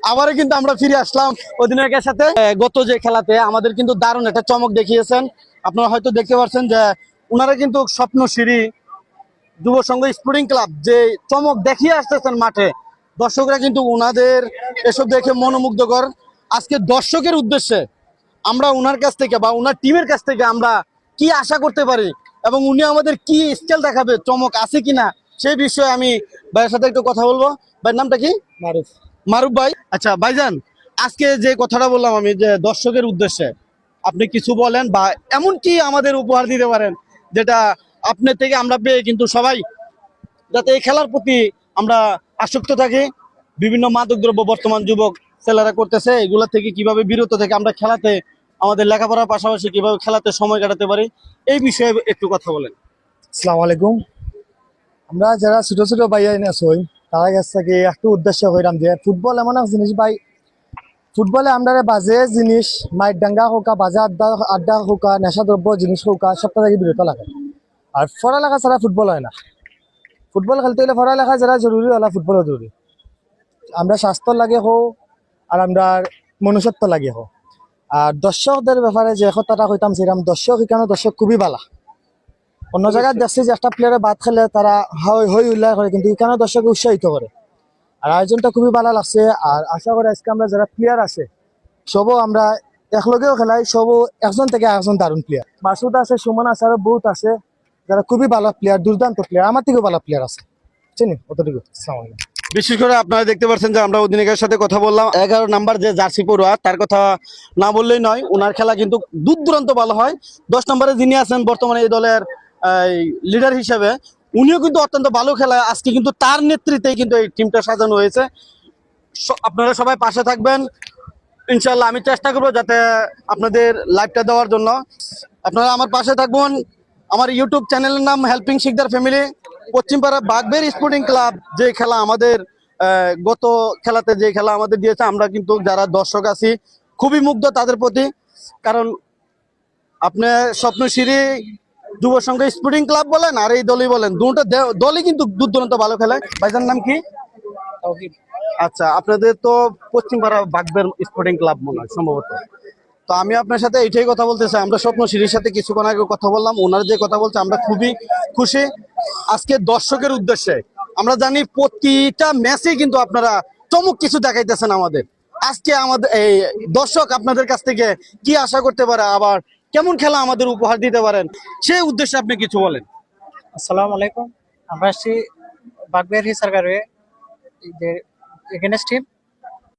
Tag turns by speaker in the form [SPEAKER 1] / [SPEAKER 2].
[SPEAKER 1] আবারও কিন্তু আমরা ফিরে আসলাম অধিনায়কের সাথে। গত যে খেলাতে আমাদের কিন্তু দারুণ একটা চমক দেখিয়েছেন। আপনারা হয়তো দেখতে পাচ্ছেন যে ওনারা কিন্তু স্বপ্নশিরি যুব সংঘ স্পোর্টিং ক্লাব যে চমক দেখিয়ে আসতেছেন মাঠে, দর্শকরা কিন্তু ওনাদের এসব দেখে মনোমুগ্ধকর। আজকে দর্শকের উদ্দেশ্যে আমরা ওনার কাছ থেকে বা ওনার টিমের কাছ থেকে আমরা কি আশা করতে পারি এবং উনি আমাদের কি স্কেল দেখাবে, চমক আছে কিনা, সেই বিষয়ে আমি ভাইয়ের সাথে একটু কথা বলবো। ভাইয়ের নামটা কি? মারুফ। মারুফ ভাই, আচ্ছা ভাইজান, আজকে যে কথাটা বললাম আমি যে দর্শকের উদ্দেশ্যে আপনি কিছু বলেন বা এমন কি আমাদের উপহার দিতে পারেন যেটা আপনার থেকে আমরা পেয়ে কিন্তু সবাই যাতে এই খেলার প্রতি আমরা আসক্ত থাকি। বিভিন্ন মাদকদ্রব্য বর্তমান যুবক ছেলেরা করতেছে, এগুলা থেকে কিভাবে বিরত থেকে আমরা খেলাতে আমাদের লেখাপড়ার পাশাপাশি কিভাবে খেলাতে সময় কাটাতে পারি, এই বিষয়ে একটু কথা বলেন।
[SPEAKER 2] আসসালামু আলাইকুম। আমরা যারা ছোট ছোট ভাই আছি তারা কাছ থেকে একটু উদ্দেশ্য হইলাম যে ফুটবল এমন এক জিনিস ভাই, ফুটবলে আমরা বাজে জিনিস মাইট ডাঙ্গা হোকা, বাজে আড্ডা হোকা, নেশাদ্রব্য জিনিস হোকা, সবটা থেকে বিরত লাগে। আর পড়ালেখা ছাড়া ফুটবল হয় না। ফুটবল খেলতে হলে পড়ালেখা যারা জরুরি হলা ফুটবলও জরুরি। আমরা স্বাস্থ্য লাগে হোক আর আমরা মনুষ্যত্ব লাগে হোক। আর দর্শকদের ব্যাপারে যে কথাটা কইতাম সেরকম দর্শক এখানে দর্শক খুবই ভালো। অন্য জায়গায় দেখছি যে একটা প্লেয়ারে বাদ খেলে তারা হই উল্লাস করে, কিন্তু এখানে দর্শক উৎসাহিত করে। আর আয়োজনটা খুবই ভালো লাগছে। আর আশা করি আজকে আমরা যারা প্লেয়ার আছে সবও আমরা একলগেও খেলাই, সবও একজন থেকে একজন দারুণ প্লেয়ার। মাসুদ আছে, সুমন আছে, আরো বহুত আছে যারা খুবই ভালো প্লেয়ার, দুর্দান্ত প্লেয়ার, আমার থেকেও ভালো প্লেয়ার আছে। চিনি অতটুকু। আসসালামু আলাইকুম।
[SPEAKER 1] বিশেষ করে আপনারা দেখতে পাচ্ছেন যে আমরা অধিনায়কের সাথে কথা বললাম। 11 নাম্বার যে জার্সি পড়ুয়া তার কথা না বললেই নয়, ওনার খেলা কিন্তু দূর দূরান্ত ভালো হয়। 10 নম্বরে যিনি আছেন বর্তমানে এই দলের লিডার হিসেবে, উনিও কিন্তু অত্যন্ত ভালো খেলায়। আজকে কিন্তু তার নেতৃত্বেই কিন্তু এই টিমটা সাজানো হয়েছে। আপনারা সবাই পাশে থাকবেন ইনশাল্লাহ। আমি চেষ্টা করবো যাতে আপনাদের লাইভটা দেওয়ার জন্য। আপনারা আমার পাশে থাকবেন। আমার ইউটিউব চ্যানেলের নাম হেল্পিং শিকদার ফ্যামিলি। পশ্চিমপাড়া বাগবের স্পোর্টিং ক্লাব যে খেলা আমাদের গত খেলাতে যে খেলা আমাদের দিয়েছে, আমরা কিন্তু যারা দর্শক আছি খুবই মুগ্ধ তাদের প্রতি। কারণ আপনি স্বপ্নশিরি যুব সংঘ স্পোর্টিং ক্লাব বলেন আর এই দলই বলেন, দুটো দলই কিন্তু দূর দূরান্ত ভালো খেলে। ভাইজার নাম কি? আচ্ছা, আপনাদের তো পশ্চিমপাড়া বাগবের স্পোর্টিং ক্লাব মনে হয় সম্ভবত। তো আমি আপনার সাথে এটাই কথা বলতে চাই, আমরা স্বপ্নশিরির সাথে কিছুক্ষণ আগে কথা বললাম, ওনার যে কথা বলছে আমরা খুবই খুশি। আজকে দর্শকের উদ্দেশ্যে আমরা জানি প্রতিটা ম্যাচে কিন্তু আপনারা চমক কিছু দেখাইতেছেন আমাদের। আজকে আমাদের এই দর্শক আপনাদের কাছ থেকে কি আশা করতে পারে, আবার কেমন খেলা আমাদের উপহার দিতে পারেন, সেই উদ্দেশ্যে আপনি কিছু বলেন।
[SPEAKER 3] আসসালামু আলাইকুম। আমরা আসছি বাগবের হিসারগারে যে এগেনস্ট টিম।